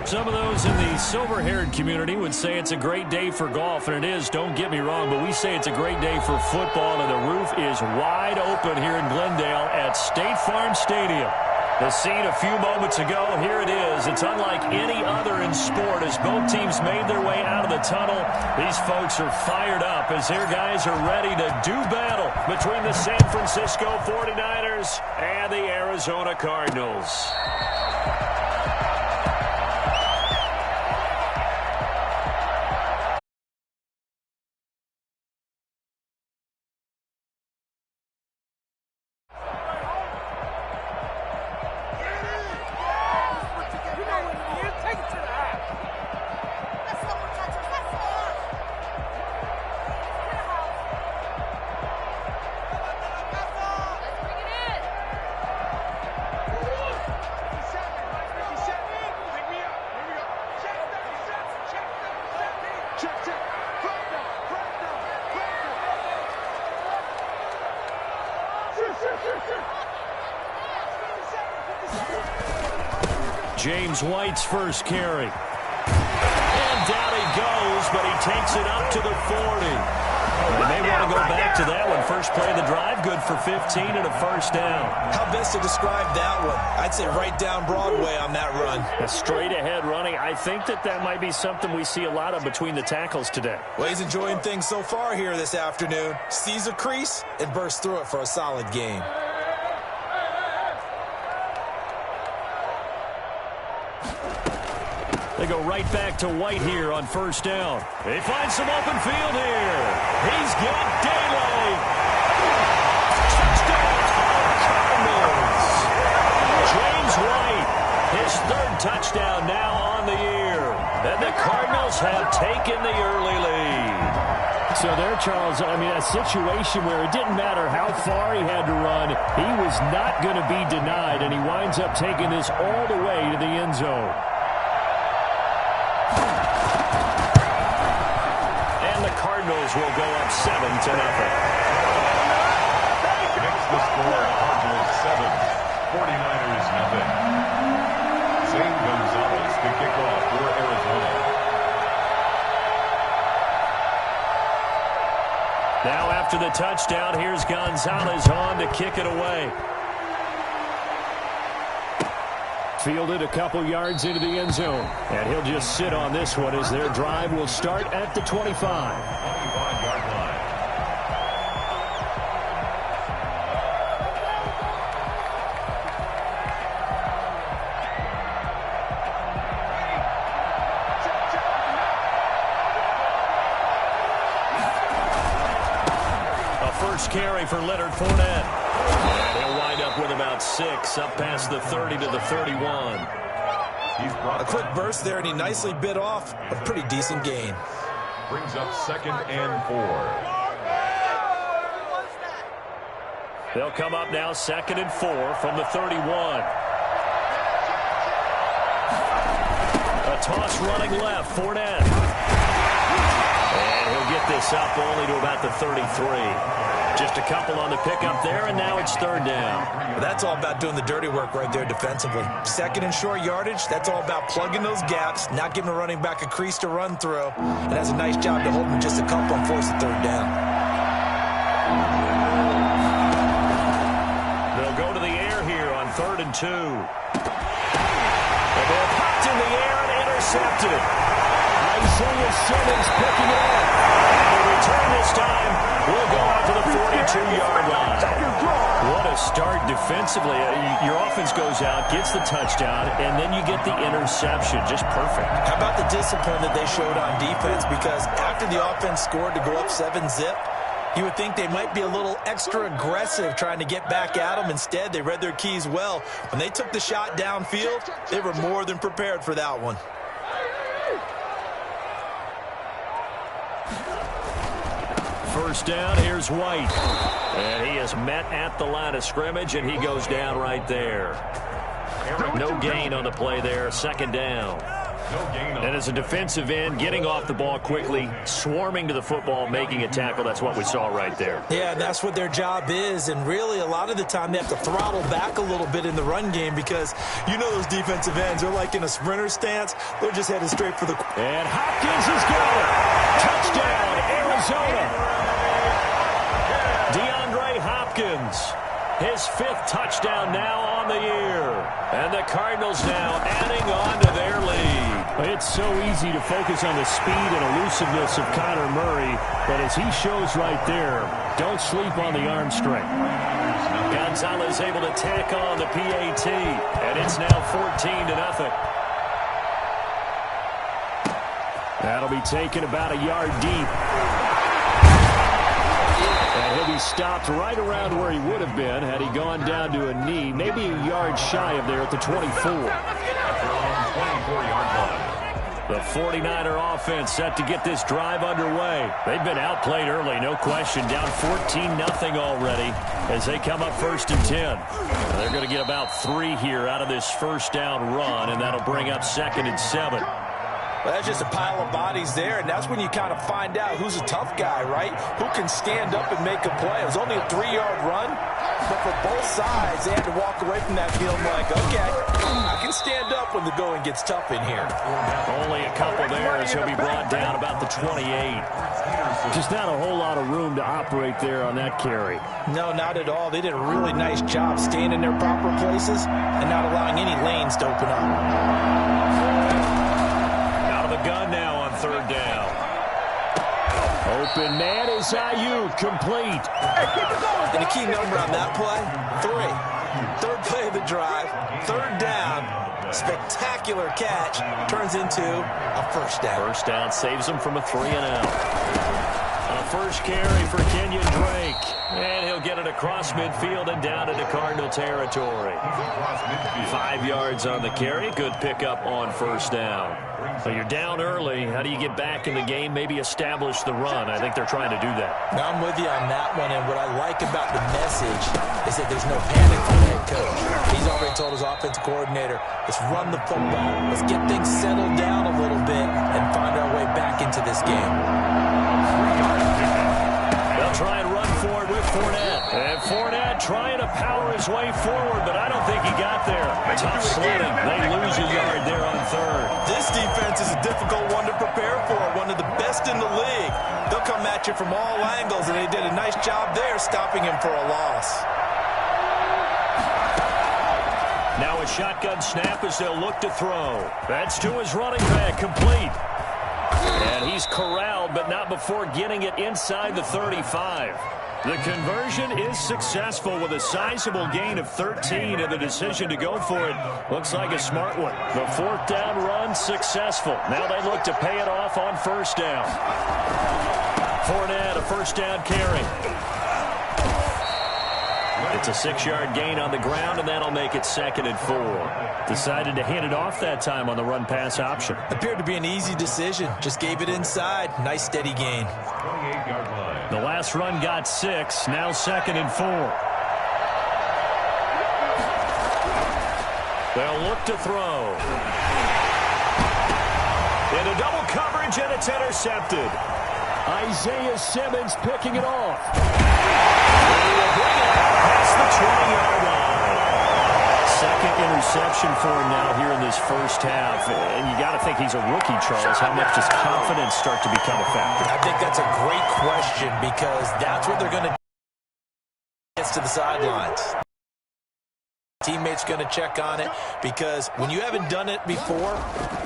Some of those in the silver-haired community would say it's a great day for golf, and it is, don't get me wrong, but we say it's a great day for football, and the roof is wide open here in Glendale at State Farm Stadium. The scene a few moments ago, here it is. It's unlike any other in sport as both teams made their way out of the tunnel. These folks are fired up as their guys are ready to do battle between the San Francisco 49ers and the Arizona Cardinals. James White's first carry. And down he goes, but he takes it up to the 40. And they want to go back to that one. First play of the drive, good for 15 and a first down. How best to describe that one? I'd say right down Broadway on that run. A straight-ahead running. I think that might be something we see a lot of between the tackles today. Well, he's enjoying things so far here this afternoon. Sees a crease and bursts through it for a solid gain. They go right back to White here on first down. They find some open field here. He's got daylight. Touchdown, Cardinals. James White, his third touchdown now on the year. And the Cardinals have taken the early lead. So there, Charles, I mean, a situation where it didn't matter how far he had to run. He was not going to be denied, and he winds up taking this all the way to the end zone. Cardinals will go up 7-0. Makes the score Cardinals 7, 49ers nothing. Zane Gonzalez to kick off for Arizona. Now after the touchdown, here's Gonzalez on to kick it away. Fielded a couple yards into the end zone. And he'll just sit on this one as their drive will start at the 25. 25-yard line. A first carry for Leonard Fournette. And he'll wind up with about 6, up past the 30 to the 31. A quick burst there, and he nicely bit off a pretty decent gain. Brings up 2nd and 4. They'll come up now 2nd and 4 from the 31. A toss running left, Fournette. And he'll get this up only to about the 33. Just a couple on the pickup there, and now it's 3rd down. Well, that's all about doing the dirty work right there defensively. 2nd and short yardage, that's all about plugging those gaps, not giving a running back a crease to run through. And has a nice job to hold him just a couple and force the 3rd down. They'll go to the air here on 3rd and 2. The ball popped in the air and intercepted. Isaiah Simmons picking it up. And the return this time will go out to the 42-yard line. What a start defensively. Your offense goes out, gets the touchdown, and then you get the interception. Just perfect. How about the discipline that they showed on defense? Because after the offense scored to go up 7-zip, you would think they might be a little extra aggressive trying to get back at them. Instead, they read their keys well. When they took the shot downfield, they were more than prepared for that one. First down, here's White. And he is met at the line of scrimmage, and he goes down right there. No gain on the play there, 2nd down. No gain on And as a defensive end, getting off the ball quickly, swarming to the football, making a tackle, that's what we saw right there. Yeah, that's what their job is, and really a lot of the time they have to throttle back a little bit in the run game because you know those defensive ends are like in a sprinter stance. They're just headed straight for the... And Hopkins is going. Touchdown, Arizona. DeAndre Hopkins, his 5th touchdown now on the year. And the Cardinals now adding on to their lead. It's so easy to focus on the speed and elusiveness of Kyler Murray, but as he shows right there, don't sleep on the arm strength. Gonzalez able to tack on the PAT, and it's now 14-0. That'll be taken about a yard deep. And he'll be stopped right around where he would have been had he gone down to a knee, maybe a yard shy of there at the 24. 24-yard line. The 49er offense set to get this drive underway. They've been outplayed early, no question. Down 14-0 already as they come up 1st and 10. They're going to get about 3 here out of this first down run, and that'll bring up 2nd and 7. Well, that's just a pile of bodies there, and that's when you kind of find out who's a tough guy, right? Who can stand up and make a play. It was only a 3-yard run, but for both sides, they had to walk away from that field like, okay, I can stand up when the going gets tough in here. Only a couple there as he'll be brought down about the 28. Just not a whole lot of room to operate there on that carry. No, not at all. They did a really nice job staying in their proper places and not allowing any lanes to open up. Gun now on 3rd down. Open man is Ayuk, complete. And the key number on that play, 3. 3rd play of the drive, 3rd down, spectacular catch, turns into a 1st down. 1st down saves them from a 3-and-out. On a first carry for Kenyon Drake. And he'll get it across midfield and down into Cardinal territory. 5 yards on the carry. Good pickup on 1st down. So you're down early. How do you get back in the game? Maybe establish the run. I think they're trying to do that. Now I'm with you on that one, and what I like about the message is that there's no panic from the head coach. He's already told his offensive coordinator, let's run the football. Let's get things settled down a little bit and find our way back into this game. They'll try and run for it with Fournette. And Fournette trying to power his way forward, but I don't think he got there. Tough sledding. They lose a yard there on 3rd. This defense is a difficult one to prepare for, one of the best in the league. They'll come at you from all angles, and they did a nice job there stopping him for a loss. Now a shotgun snap as they'll look to throw. That's to his running back, complete. And he's corralled, but not before getting it inside the 35. The conversion is successful with a sizable gain of 13, and the decision to go for it looks like a smart one. The 4th down run successful. Now they look to pay it off on 1st down. Fournette, a 1st down carry. It's a 6-yard gain on the ground, and that'll make it 2nd and 4. Decided to hand it off that time on the run-pass option. Appeared to be an easy decision. Just gave it inside. Nice, steady gain. 28-yard line. The last run got 6. Now 2nd and 4. They'll look to throw. Into double coverage, and it's intercepted. Isaiah Simmons picking it off. Past the 20-yard line. 2nd interception for him now here in this first half. And you got to think he's a rookie, Charles. How much does confidence start to become a factor? I think that's a great question because that's what they're going to do gets to the sidelines. Teammates going to check on it because when you haven't done it before,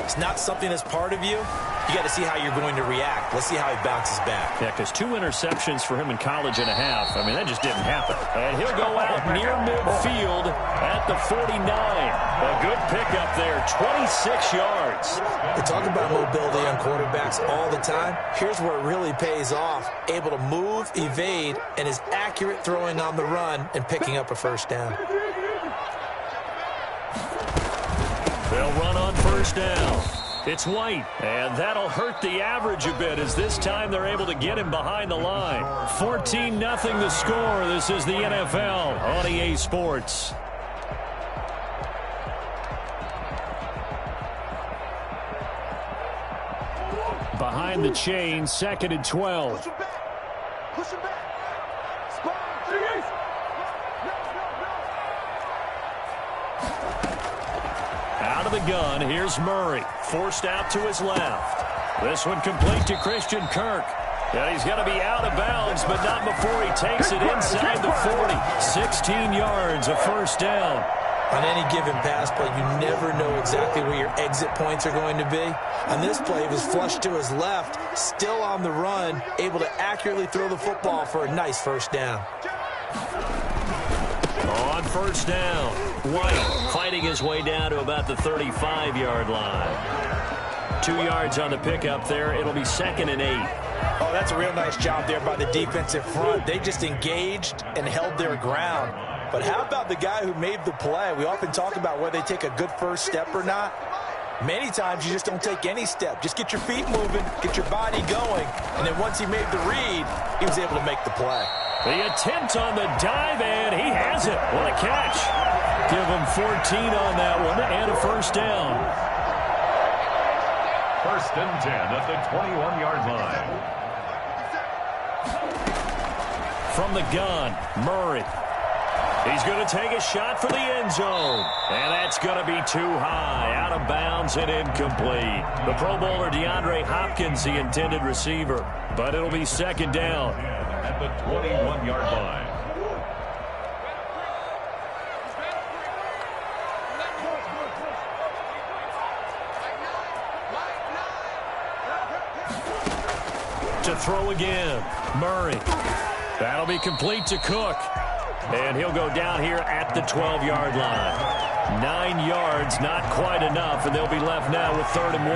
it's not something that's part of you. You got to see how you're going to react. Let's see how he bounces back. Yeah, because 2 interceptions for him in college and a half. I mean, that just didn't happen. And he'll go out near midfield at the 49. A good pickup there, 26 yards. They talk about mobility on quarterbacks all the time. Here's where it really pays off. Able to move, evade, and is accurate throwing on the run and picking up a 1st down. They'll run on 1st down. It's White, and that'll hurt the average a bit as this time they're able to get him behind the line. 14-0 the score. This is the NFL on EA Sports. behind the chain, 2nd and 12. Push him back. Push him back. Spot. Out of the gun, here's Murray. Forced out to his left. This one complete to Christian Kirk. And he's going to be out of bounds, but not before he takes it inside the 40. 16 yards, a first down. On any given pass play, you never know exactly where your exit points are going to be. On this play, it was flushed to his left, still on the run, able to accurately throw the football for a nice first down. On first down, White fighting his way down to about the 35-yard line. 2 yards on the pickup there. It'll be 2nd and 8. Oh, that's a real nice job there by the defensive front. They just engaged and held their ground. But how about the guy who made the play? We often talk about whether they take a good first step or not. Many times you just don't take any step. Just get your feet moving, get your body going, and then once he made the read, he was able to make the play. The attempt on the dive, and he has it. What a catch. Give him 14 on that one and a first down. 1st and 10 at the 21-yard line. From the gun, Murray. He's going to take a shot for the end zone. And that's going to be too high. Out of bounds and incomplete. The Pro Bowler DeAndre Hopkins, the intended receiver. But it'll be 2nd down. At the 21-yard line. To throw again, Murray. That'll be complete to Cook. And he'll go down here at the 12-yard line. 9 yards, not quite enough, and they'll be left now with 3rd and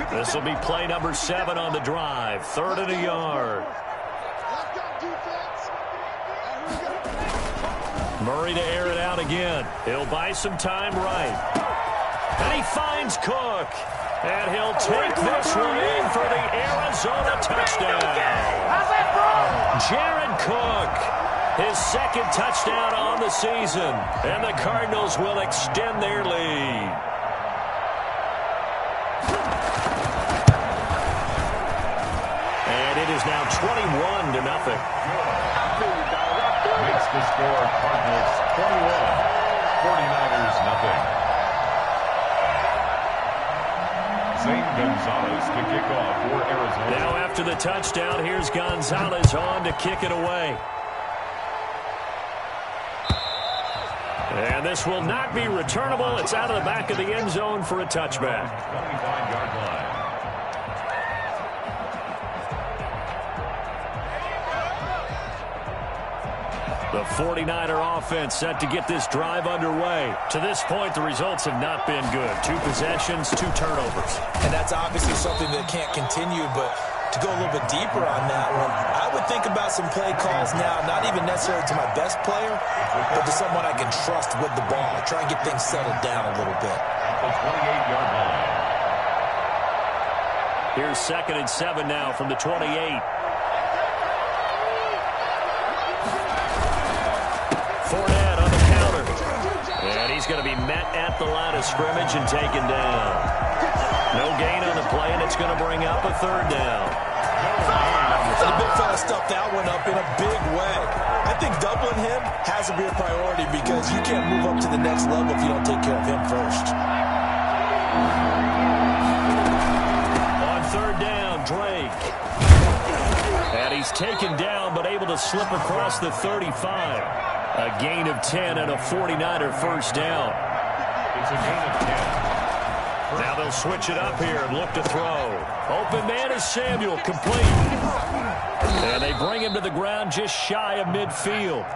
1. This will be play number 7 on the drive. 3rd and a yard. Murray to air it out again. He'll buy some time right. And he finds Cook. And he'll take this one in for the Arizona touchdown. Jared Cook, his 2nd touchdown on the season. And the Cardinals will extend their lead. And it is now 21-0. Makes the score Cardinals 21, 49ers nothing. Zane Gonzalez to kick off for Arizona. Now after the touchdown, here's Gonzalez on to kick it away. And this will not be returnable. It's out of the back of the end zone for a touchback. 25-yard line. The 49er offense set to get this drive underway. To this point, the results have not been good. 2 possessions, 2 turnovers. And that's obviously something that can't continue, but to go a little bit deeper on that one, I would think about some play calls now, not even necessarily to my best player, but to someone I can trust with the ball. Try and get things settled down a little bit. At the 28-yard line. Here's 2nd and 7 now from the 28. Fournette on the counter. And he's going to be met at the line of scrimmage and taken down. No gain on the play, and it's going to bring up a 3rd down. The big fella stuffed that one up in a big way. I think doubling him has to be a priority because you can't move up to the next level if you don't take care of him first. On 3rd down, Drake. And he's taken down but able to slip across the 35. A gain of 10 and a 49er first down. It's a gain of 10. Now they'll switch it up here and look to throw. Open man is Samuel, complete. And they bring him to the ground just shy of midfield.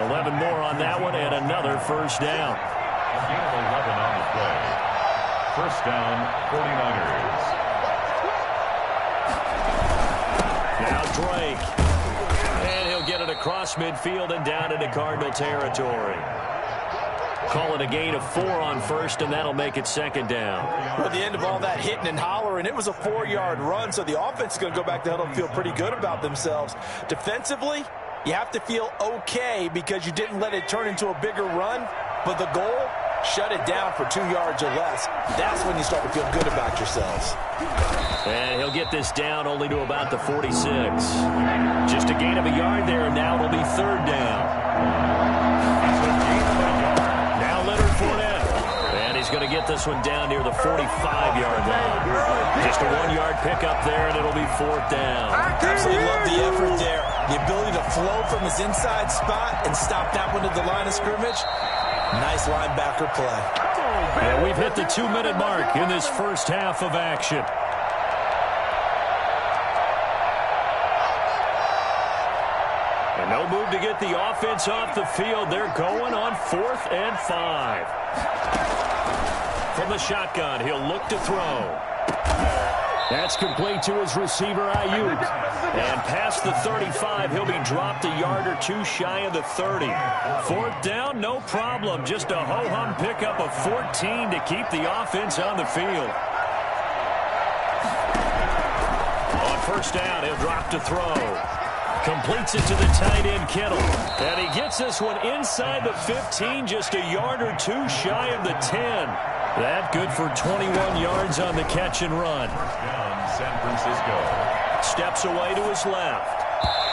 11 more on that one and another first down. A gain of 11 on the play. First down, 49ers. Now Drake. And he'll get it across midfield and down into Cardinal territory. Call it a gain of 4 on first, and that'll make it 2nd down. Well, at the end of all that hitting and hollering, it was a 4-yard run, so the offense is going to go back to huddle and feel pretty good about themselves. Defensively, you have to feel okay because you didn't let it turn into a bigger run, but the goal, shut it down for 2 yards or less, that's when you start to feel good about yourselves. And he'll get this down only to about the 46. Just a gain of a yard there, and now it'll be third down. Now Leonard Fournette. And he's going to get this one down near the 45-yard line. Just a 1-yard pickup there, and it'll be fourth down. Absolutely love the effort there. The ability to flow from his inside spot and stop that one at the line of scrimmage. Nice linebacker play. And we've hit the 2-minute mark in this first half of action. And no move to get the offense off the field. They're going on 4th and 5. From the shotgun, he'll look to throw. That's complete to his receiver, Ayuk. And past the 35, he'll be dropped a yard or two shy of the 30. Fourth down, no problem. Just a ho-hum pickup of 14 to keep the offense on the field. On first down, he'll drop to throw. Completes it to the tight end, Kittle. And he gets this one inside the 15, just a yard or two shy of the 10. That good for 21 yards on the catch and run. San Francisco. Steps away to his left.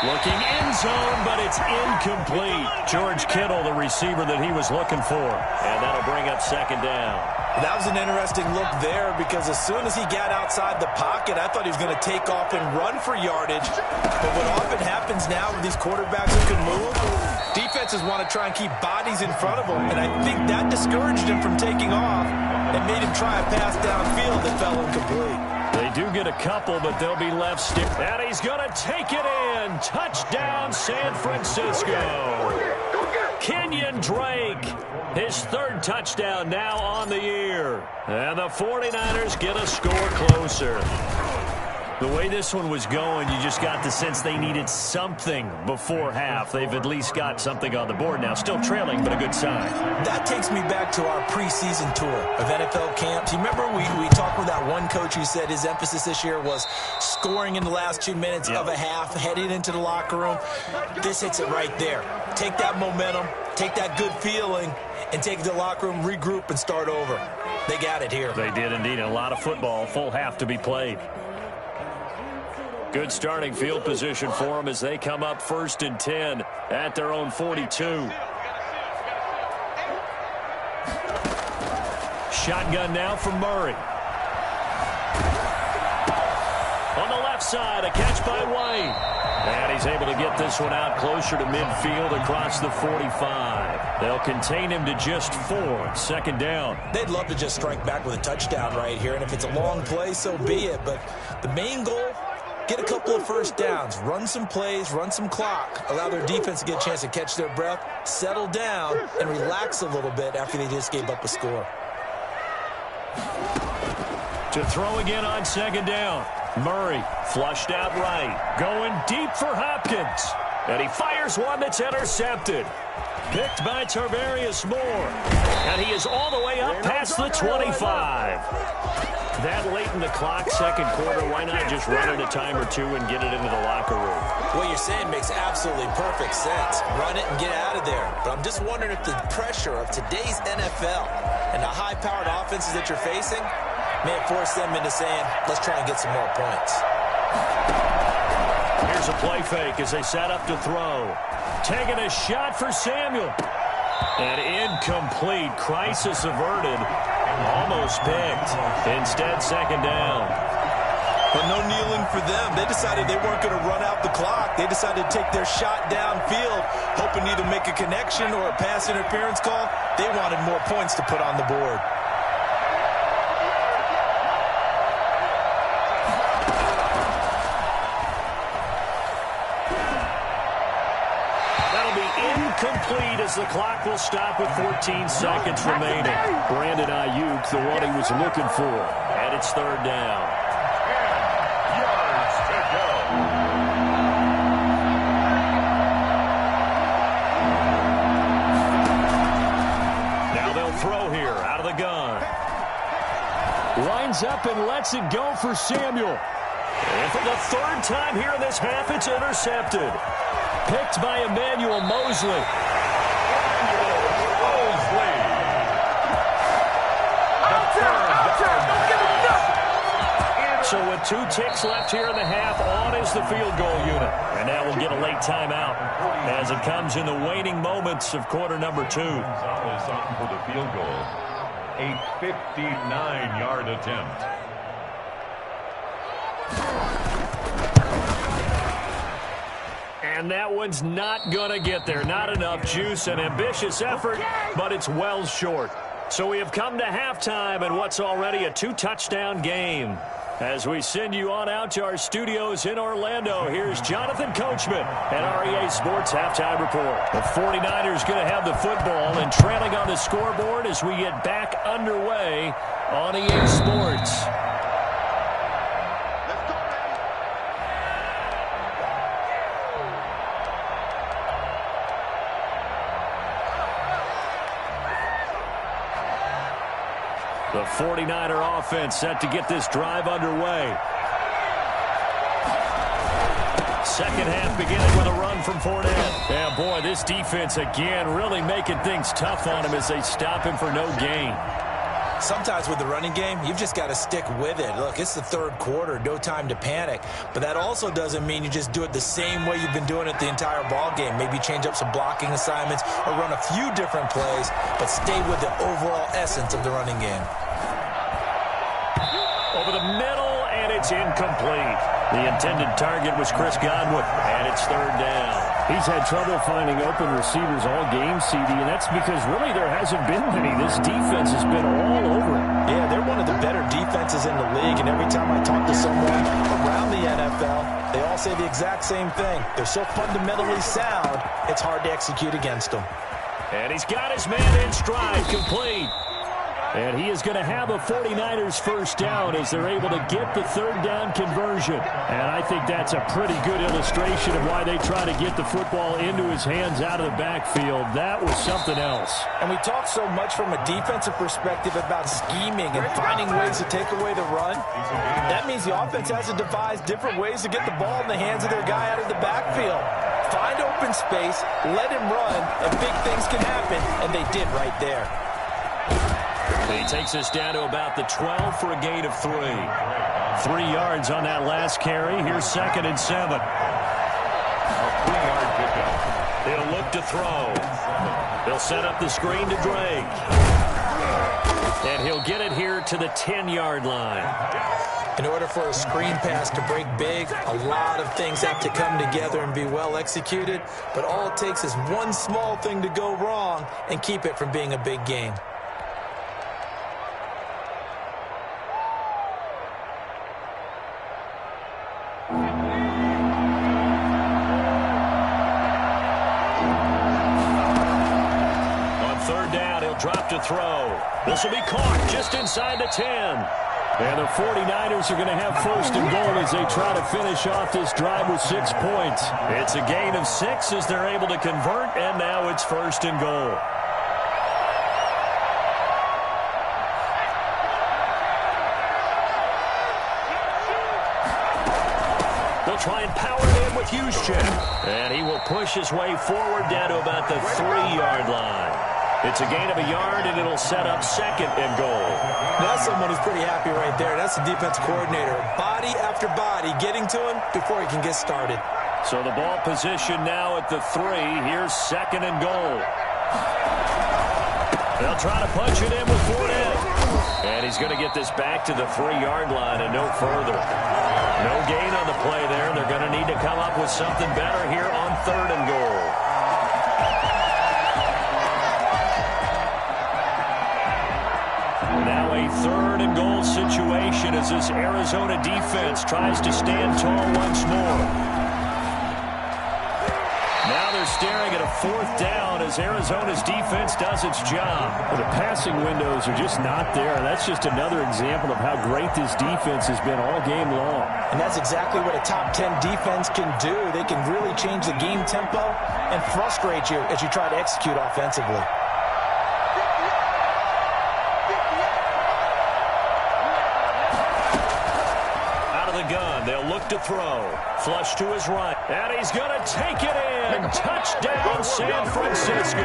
Looking end zone, but it's incomplete. George Kittle, the receiver that he was looking for. And that'll bring up second down. That was an interesting look there because as soon as he got outside the pocket, I thought he was going to take off and run for yardage. But what often happens now with these quarterbacks who can move, defenses want to try and keep bodies in front of them. And I think that discouraged him from taking off and made him try a pass downfield that fell incomplete. They do get a couple, but they'll be left stick. And he's going to take it in. Touchdown, San Francisco. Kenyon Drake, his third touchdown now on the year. And the 49ers get a score closer. The way this one was going, you just got the sense they needed something before half. They've at least got something on the board now. Still trailing, but a good sign. That takes me back to our preseason tour of NFL camps. You remember we talked with that one coach who said his emphasis this year was scoring in the last 2 minutes of a half, heading into the locker room. This hits it right there. Take that momentum, take that good feeling, and take it to the locker room, regroup, and start over. They got it here. They did indeed. A lot of football, full half to be played. Good starting field position for them as they come up 1st and 10 at their own 42. Shotgun now from Murray. On the left side, a catch by White. And he's able to get this one out closer to midfield across the 45. They'll contain him to just 4. Second down. They'd love to just strike back with a touchdown right here. And if it's a long play, so be it. But the main goal, get a couple of first downs, run some plays, run some clock, allow their defense to get a chance to catch their breath, settle down, and relax a little bit after they just gave up a score. To throw again on second down. Murray flushed out right. Going deep for Hopkins. And he fires one that's intercepted. Picked by Tarvarius Moore. And he is all the way up past the 25. That late in the clock, second quarter, why not just run it a time or two and get it into the locker room? What you're saying makes absolutely perfect sense. Run it and get out of there. But I'm just wondering if the pressure of today's NFL and the high-powered offenses that you're facing may force them into saying, let's try and get some more points. Here's a play fake as they set up to throw. Taking a shot for Samuel. And incomplete. Crisis averted. Almost picked. Instead, second down. But no kneeling for them. They decided they weren't going to run out the clock. They decided to take their shot downfield, hoping to either make a connection or a pass interference call. They wanted more points to put on the board. Complete as the clock will stop with 14 seconds remaining. Brandon Ayuk, the one he was looking for. And it's third down. 10 yards to go. Now they'll throw here out of the gun. Lines up and lets it go for Samuel. And for the third time here in this half, it's intercepted. Picked by Emmanuel Mosley. So with 2 ticks left here in the half, on is the field goal unit. And now we'll get a late timeout as it comes in the waning moments of quarter number 2. Gonzalez on for the field goal. A 59-yard attempt. And that one's not going to get there. Not enough juice. An ambitious effort, but it's well short. So we have come to halftime in what's already a 2-touchdown game. As we send you on out to our studios in Orlando, here's Jonathan Coachman at REA Sports Halftime Report. The 49ers going to have the football and trailing on the scoreboard as we get back underway on EA Sports. The 49er offense set to get this drive underway. Second half beginning with a run from Fournette. Yeah, boy, this defense again really making things tough on him as they stop him for no gain. Sometimes with the running game, you've just got to stick with it. Look, it's the third quarter, no time to panic. But that also doesn't mean you just do it the same way you've been doing it the entire ball game. Maybe change up some blocking assignments or run a few different plays, but stay with the overall essence of the running game. Over the middle, and it's incomplete. The intended target was Chris Godwin, and it's third down. He's had trouble finding open receivers all game, CD, and that's because really there hasn't been many. This defense has been all over it. Yeah, they're one of the better defenses in the league, and every time I talk to someone around the NFL, they all say the exact same thing. They're so fundamentally sound, it's hard to execute against them. And he's got his man in stride, complete. And he is going to have a 49ers first down as they're able to get the third down conversion. And I think that's a pretty good illustration of why they try to get the football into his hands out of the backfield. That was something else. And we talk so much from a defensive perspective about scheming and finding ways to take away the run. That means the offense has to devise different ways to get the ball in the hands of their guy out of the backfield. Find open space, let him run, and big things can happen, and they did right there. He takes us down to about the 12 for a gain of 3. 3 yards on that last carry. Here's 2nd and 7. A 3-yard pickup. He'll look to throw. He'll set up the screen to Drake. And he'll get it here to the 10-yard line. In order for a screen pass to break big, a lot of things have to come together and be well executed. But all it takes is one small thing to go wrong and keep it from being a big game. Drop to throw. This will be caught just inside the 10. And the 49ers are going to have first and goal as they try to finish off this drive with 6 points. It's a gain of 6 as they're able to convert, and now it's first and goal. They'll try and power it in with Juszczyk. And he will push his way forward down to about the 3-yard line. It's a gain of a yard, and it'll set up 2nd and goal. That's someone who's pretty happy right there. That's the defense coordinator. Body after body getting to him before he can get started. So the ball position now at the 3. Here's 2nd and goal. They'll try to punch it in with Fournette. And he's going to get this back to the 3-yard line and no further. No gain on the play there. They're going to need to come up with something better here on 3rd and goal. Now a 3rd and goal situation as this Arizona defense tries to stand tall once more. Now they're staring at a 4th down as Arizona's defense does its job. Well, the passing windows are just not there. That's just another example of how great this defense has been all game long. And that's exactly what a top 10 defense can do. They can really change the game tempo and frustrate you as you try to execute offensively. Gun. They'll look to throw. Flush to his right. And he's going to take it in. Touchdown, San Francisco.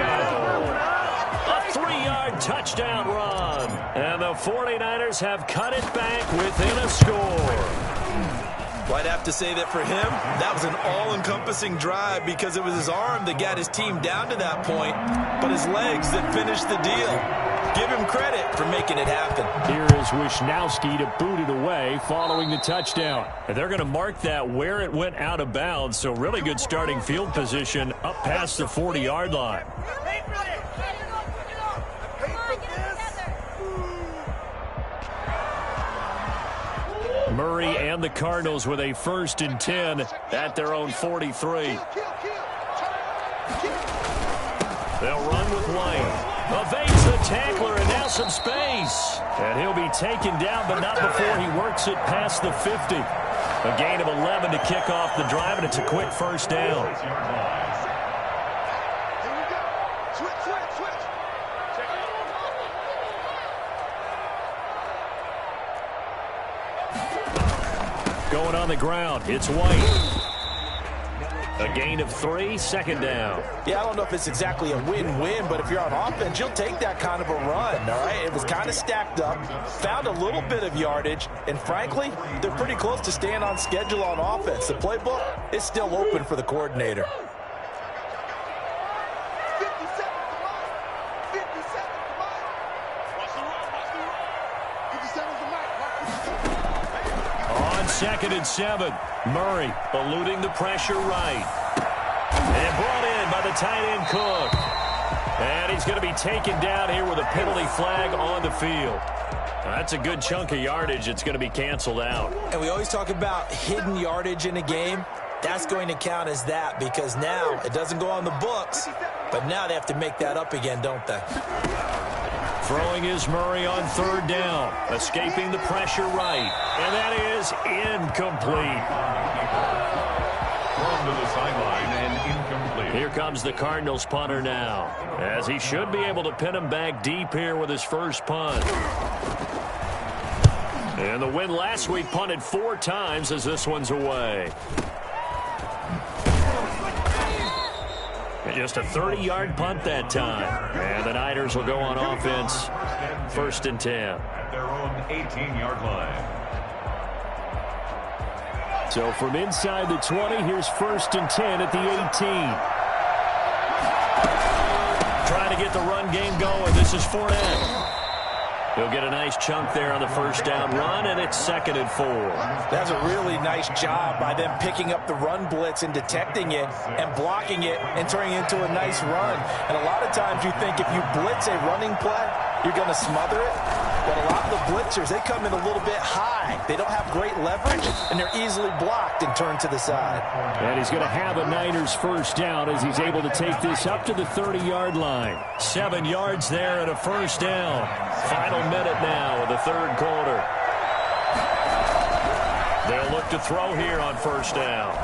A 3-yard touchdown run. And the 49ers have cut it back within a score. Well, I'd have to say that for him, that was an all-encompassing drive because it was his arm that got his team down to that point, but his legs that finished the deal. Give him credit for making it happen. Here is Wisnowski to boot it away following the touchdown. And they're going to mark that where it went out of bounds, so really good starting field position up past the 40-yard line. Murray and the Cardinals with a 1st and 10 at their own 43. They'll run with White. Evades the tackler and now some space. And he'll be taken down, but not before he works it past the 50. A gain of 11 to kick off the drive, and it's a quick first down. Going on the ground, it's White. A gain of 3, 2nd down. Yeah, I don't know if it's exactly a win-win, but if you're on offense, you'll take that kind of a run, all right? It was kind of stacked up, found a little bit of yardage, and frankly, they're pretty close to staying on schedule on offense. The playbook is still open for the coordinator. On 2nd and 7, Murray eluding the pressure right. And brought in by the tight end Cook. And he's going to be taken down here with a penalty flag on the field. That's a good chunk of yardage. It's going to be canceled out. And we always talk about hidden yardage in a game. That's going to count as that because now it doesn't go on the books, but now they have to make that up again, don't they? Throwing is Murray on 3rd down. Escaping the pressure right. And that is incomplete. Thrown to the sideline and incomplete. Here comes the Cardinals punter now, as he should be able to pin him back deep here with his first punt. And the win last week punted 4 times as this one's away. Just a 30-yard punt that time. And the Niners will go on offense. 1st and 10. At their own 18-yard line. So from inside the 20, here's 1st and 10 at the 18. Trying to get the run game going. This is Fournette. He'll get a nice chunk there on the 1st down run, and it's 2nd and 4. That's a really nice job by them picking up the run blitz and detecting it and blocking it and turning it into a nice run. And a lot of times you think if you blitz a running play, you're going to smother it. But a lot of the blitzers, they come in a little bit high. They don't have great leverage, and they're easily blocked and turned to the side. And he's going to have a Niners 1st down as he's able to take this up to the 30-yard line. 7 yards there and a 1st down. Final minute now of the 3rd quarter. They'll look to throw here on 1st down.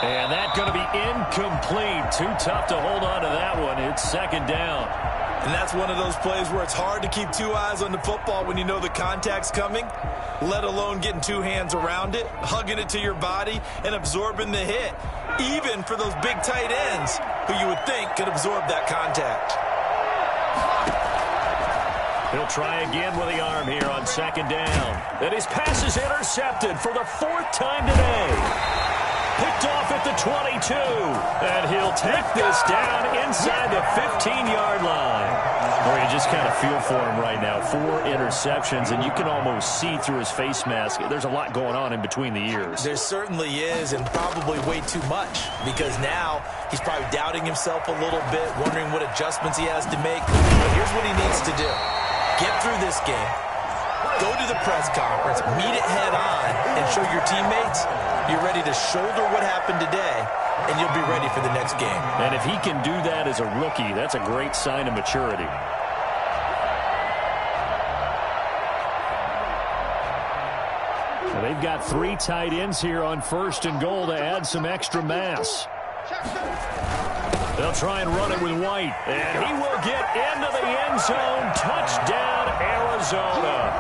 And that's going to be incomplete. Too tough to hold on to that one. It's 2nd down. And that's one of those plays where it's hard to keep 2 eyes on the football when you know the contact's coming, let alone getting 2 hands around it, hugging it to your body, and absorbing the hit, even for those big tight ends who you would think could absorb that contact. He'll try again with the arm here on 2nd down. And his pass is intercepted for the 4th time today. Picked off at the 22. And he'll take this down inside the 15-yard line. Boy, you just kind of feel for him right now. 4 interceptions, and you can almost see through his face mask. There's a lot going on in between the ears. There certainly is, and probably way too much, because now he's probably doubting himself a little bit, wondering what adjustments he has to make. But here's what he needs to do. Get through this game, go to the press conference, meet it head on, and show your teammates you're ready to shoulder what happened today, and you'll be ready for the next game. And if he can do that as a rookie, that's a great sign of maturity. Well, they've got 3 tight ends here on 1st and goal to add some extra mass. They'll try and run it with White. And he will get into the end zone. Touchdown, Arizona.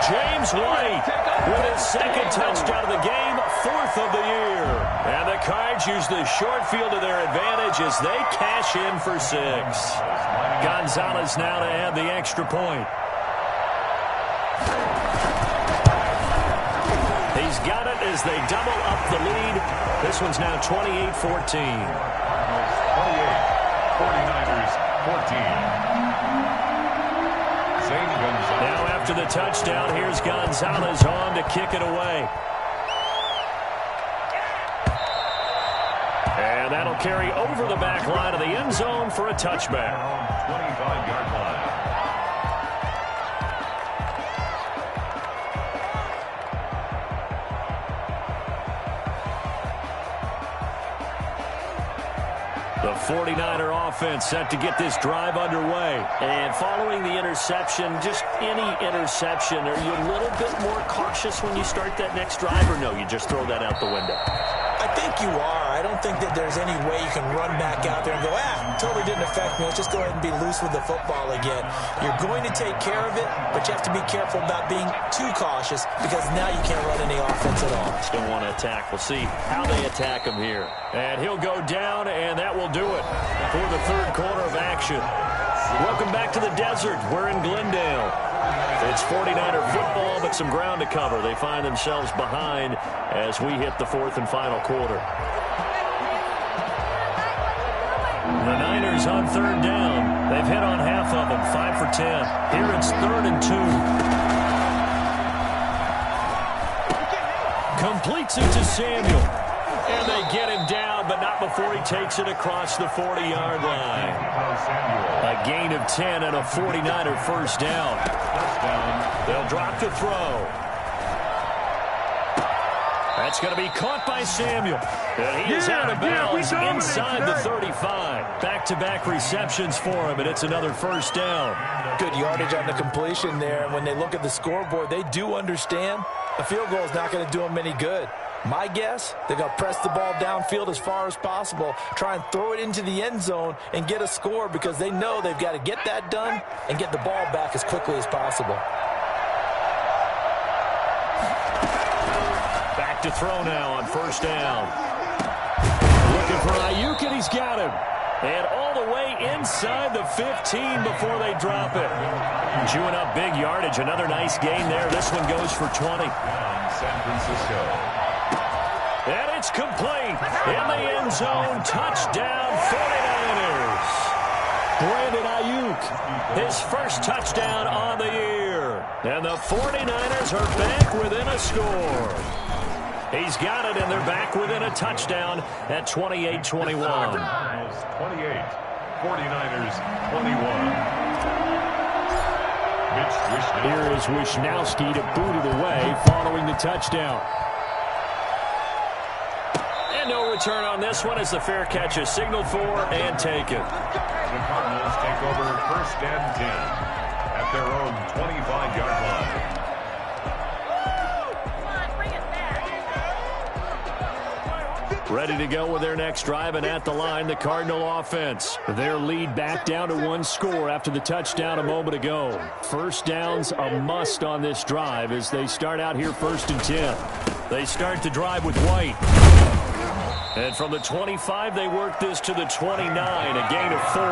James White with his 2nd touchdown of the game. 4th of the year. And the Cards use the short field to their advantage as they cash in for 6. Gonzalez now to add the extra point. He's got it as they double up the lead. This one's now 28-14. 28, 49ers 14. Now after the touchdown, here's Gonzalez on to kick it away. And that'll carry over the back line of the end zone for a touchback. 25-yard line. The 49er offense set to get this drive underway. And following the interception, just any interception, are you a little bit more cautious when you start that next drive, or no, you just throw that out the window? I think you are. I don't think that there's any way you can run back out there and go, totally didn't affect me. Let's just go ahead and be loose with the football again. You're going to take care of it, but you have to be careful about being too cautious because now you can't run any offense at all. Just don't want to attack. We'll see how they attack him here. And he'll go down, and that will do it for the third quarter of action. Welcome back to the desert. We're in Glendale. It's 49er football, but some ground to cover. They find themselves behind as we hit the fourth and final quarter. The Niners on third down. They've hit on half of them, 5 for 10. Here it's 3rd and 2. Completes it to Samuel. And they get him down, but not before he takes it across the 40-yard line. A gain of 10 and a 49er first down. They'll drop to throw. That's going to be caught by Samuel. And he is out of bounds inside the 35. Back-to-back receptions for him, and it's another first down. Good yardage on the completion there. And when they look at the scoreboard, they do understand a field goal is not going to do them any good. My guess, they're going to press the ball downfield as far as possible, try and throw it into the end zone and get a score because they know they've got to get that done and get the ball back as quickly as possible. Back to throw now on first down. Looking for Ayuk, and he's got him. And all the way inside the 15 before they drop it. Chewing up big yardage. Another nice gain there. This one goes for 20. San Francisco. And it's complete. In the end zone. Touchdown, 49ers. Brandon Ayuk, his first touchdown on the year. And the 49ers are back within a score. He's got it, and they're back within a touchdown at 28-21. 28. 49ers 21. Here is Wishnowski to boot it away following the touchdown. And no return on this one as the fair catch is signaled for and taken. The Cardinals take over 1st and 10 at their own 25-yard line. Ready to go with their next drive, and at the line, the Cardinal offense. Their lead back down to 1 score after the touchdown a moment ago. First down's a must on this drive as they start out here 1st and 10. They start the drive with White. And from the 25, they work this to the 29, a gain of 4.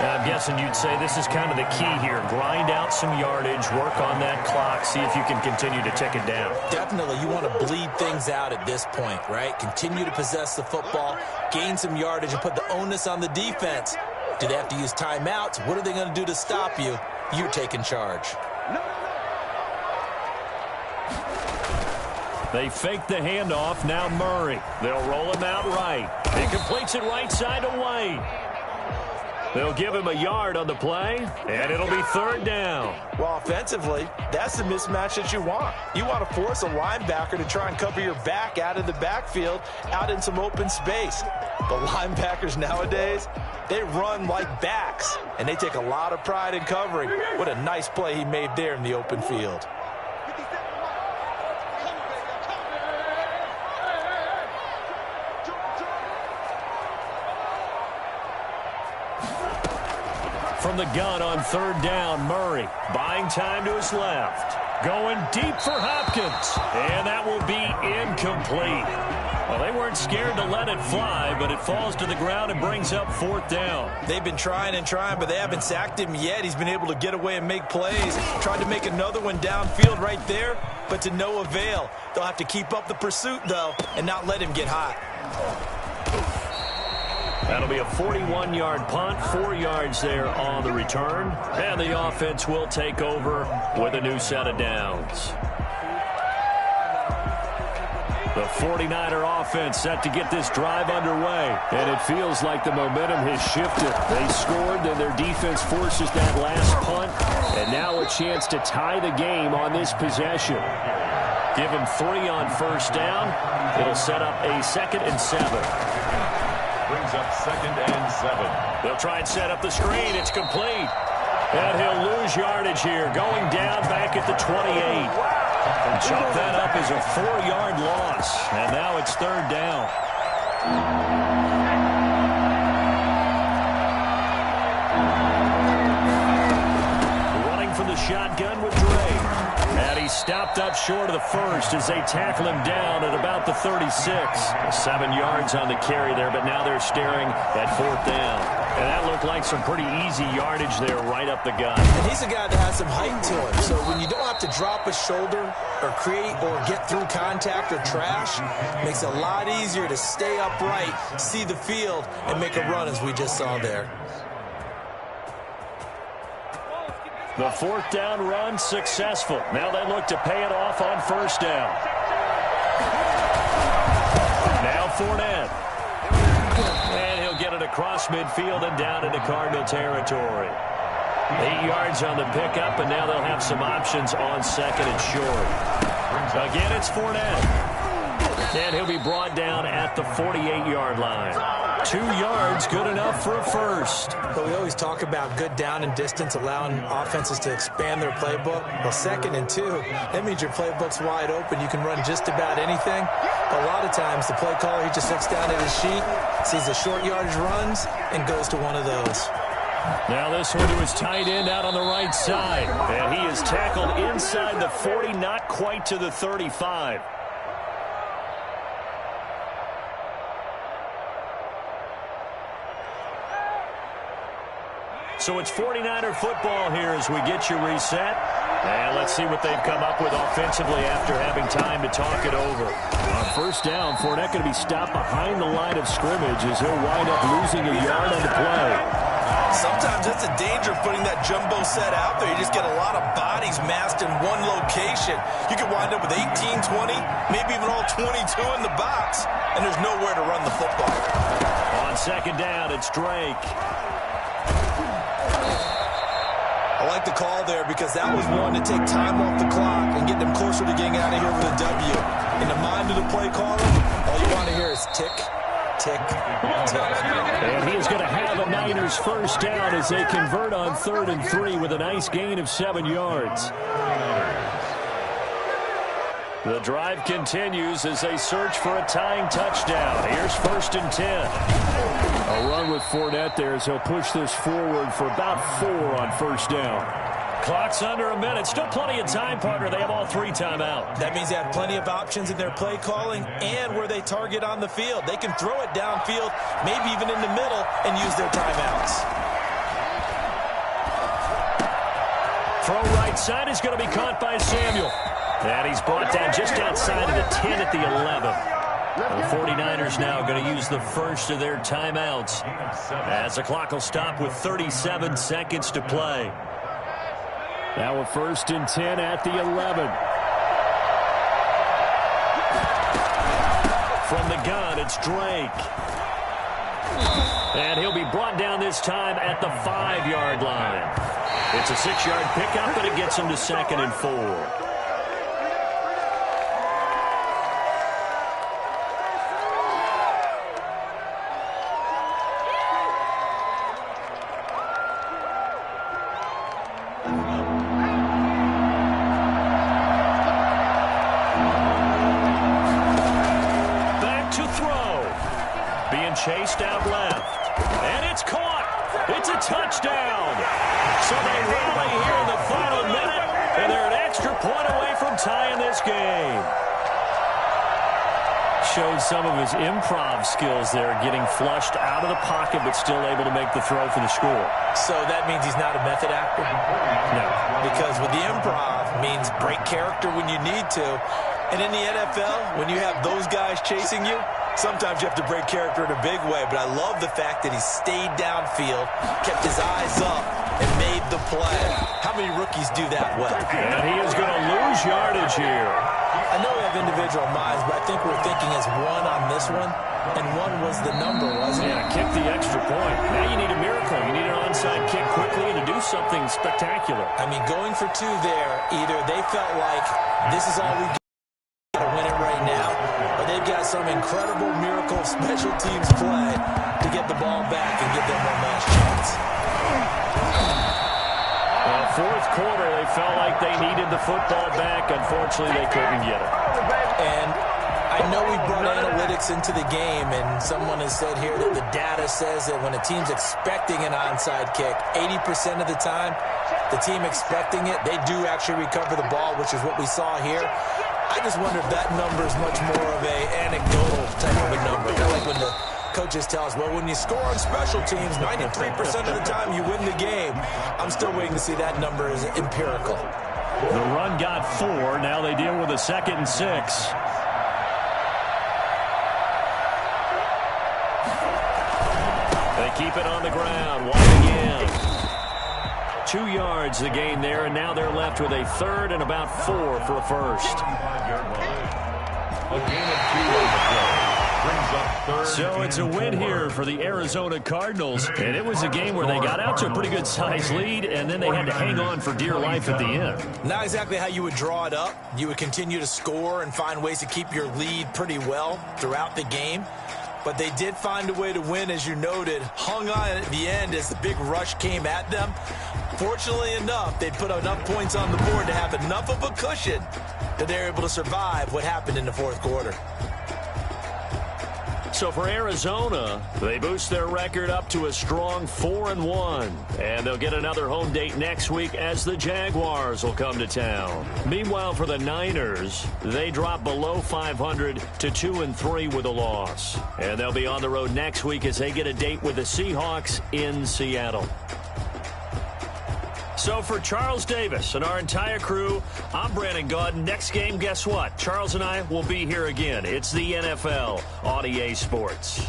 Now, I'm guessing you'd say this is kind of the key here. Grind out some yardage, work on that clock, see if you can continue to tick it down. Definitely, you want to bleed things out at this point, right? Continue to possess the football, gain some yardage, and put the onus on the defense. Do they have to use timeouts? What are they going to do to stop you? You're taking charge. They fake the handoff. Now Murray. They'll roll him out right. He completes it right side to White. They'll give him a yard on the play, and it'll be 3rd down. Well, offensively, that's the mismatch that you want. You want to force a linebacker to try and cover your back out of the backfield, out in some open space. The linebackers nowadays, they run like backs, and they take a lot of pride in covering. What a nice play he made there in the open field. From the gun on 3rd down, Murray buying time to his left. Going deep for Hopkins. And that will be incomplete. Well, they weren't scared to let it fly, but it falls to the ground and brings up 4th down. They've been trying and trying, but they haven't sacked him yet. He's been able to get away and make plays. Tried to make another one downfield right there, but to no avail. They'll have to keep up the pursuit, though, and not let him get hot. That'll be a 41-yard punt, 4 yards there on the return. And the offense will take over with a new set of downs. The 49er offense set to get this drive underway. And it feels like the momentum has shifted. They scored, then their defense forces that last punt. And now a chance to tie the game on this possession. Give them 3 on 1st down. It'll set up a 2nd and 7. Brings up 2nd and 7. They'll try and set up the screen. It's complete. And he'll lose yardage here. Going down back at the 28. And chop that up as a 4-yard loss. And now it's 3rd down. Running from the shotgun with Dre. And he's stopped up short of the first as they tackle him down at about the 36. 7 yards on the carry there, but now they're staring at 4th down. And that looked like some pretty easy yardage there right up the gut. And he's a guy that has some height to him. So when you don't have to drop a shoulder or create or get through contact or trash, makes it a lot easier to stay upright, see the field, and make a run as we just saw there. The 4th down run successful. Now they look to pay it off on 1st down. Now Fournette. And he'll get it across midfield and down into Cardinal territory. 8 yards on the pickup, and now they'll have some options on 2nd and short. Again, it's Fournette. And he'll be brought down at the 48-yard line. 2 yards, good enough for a first. But we always talk about good down and distance, allowing offenses to expand their playbook. Well, 2nd and 2, that means your playbook's wide open. You can run just about anything. But a lot of times, the play caller, he just looks down at his sheet, sees the short yardage runs, and goes to one of those. Now this one to his tight end out on the right side. And he is tackled inside the 40, not quite to the 35. So it's 49er football here as we get you reset. And let's see what they've come up with offensively after having time to talk it over. On 1st down, Fournette going to be stopped behind the line of scrimmage as he'll wind up losing a yard on the play. Sometimes that's a danger putting that jumbo set out there. You just get a lot of bodies massed in one location. You could wind up with 18, 20, maybe even all 22 in the box, and there's nowhere to run the football. On 2nd down, it's Drake. I like the call there because that was one to take time off the clock and get them closer to getting out of here with a W. In the mind of the play caller, all you want to hear is tick, tick, tick. And he is going to have a Niners 1st down as they convert on 3rd and 3 with a nice gain of 7 yards. The drive continues as they search for a tying touchdown. Here's 1st and 10. A run with Fournette there as he'll push this forward for about 4 on 1st down. Clock's under a minute. Still plenty of time, partner. They have all 3 timeouts. That means they have plenty of options in their play calling and where they target on the field. They can throw it downfield, maybe even in the middle, and use their timeouts. Throw right side is going to be caught by Samuel. And he's brought down just outside of the 10 at the 11. The 49ers now going to use the first of their timeouts as the clock will stop with 37 seconds to play. Now a 1st and 10 at the 11. From the gun, it's Drake. And he'll be brought down this time at the 5-yard line. It's a 6-yard pickup, but it gets him to 2nd and 4. Chased out left. And it's caught. It's a touchdown. So they rally here in the final minute. And they're an extra point away from tying this game. Showed some of his improv skills there, getting flushed out of the pocket but still able to make the throw for the score. So that means he's not a method actor? No. Because with the improv means break character when you need to. And in the NFL, when you have those guys chasing you, sometimes you have to break character in a big way. But I love the fact that he stayed downfield, kept his eyes up, and made the play. How many rookies do that well? And he is going to lose yardage here. I know we have individual minds, but I think we're thinking as one on this one, and one was the number, wasn't it? Yeah, kick the extra point. Now you need a miracle. You need an onside kick quickly and to do something spectacular. I mean, going for two there, either they felt like this is all we got to win it right now, or they've got some incredible miracle special teams play to get the ball back and give them one last chance. Well, fourth quarter, they felt like they needed the football back. Unfortunately, they couldn't get it. And I know we brought analytics into the game, and someone has said here that the data says that when a team's expecting an onside kick, 80% of the time, the team expecting it, they do actually recover the ball, which is what we saw here. I just wonder if that number is much more of a anecdotal type of a number. Kind of like when the coaches tell us, well, when you score on special teams, 93% of the time you win the game. I'm still waiting to see that number is empirical. The run got 4. Now they deal with a 2nd and 6. They keep it on the ground. Wide again. 2 yards the gain there, and now they're left with a 3rd and about 4 for a first. A gain of 2 on the play. Brings up 3rd. So it's a win here for the Arizona Cardinals, and it was a game where they got out to a pretty good-sized lead, and then they had to hang on for dear life at the end. Not exactly how you would draw it up. You would continue to score and find ways to keep your lead pretty well throughout the game. But they did find a way to win, as you noted. Hung on at the end as the big rush came at them. Fortunately enough, they put enough points on the board to have enough of a cushion that they're able to survive what happened in the fourth quarter. So for Arizona, they boost their record up to a strong 4-1. And they'll get another home date next week as the Jaguars will come to town. Meanwhile, for the Niners, they drop below 500 to 2-3 with a loss. And they'll be on the road next week as they get a date with the Seahawks in Seattle. So for Charles Davis and our entire crew, I'm Brandon Gaudin. Next game, guess what? Charles and I will be here again. It's the NFL on EA Sports.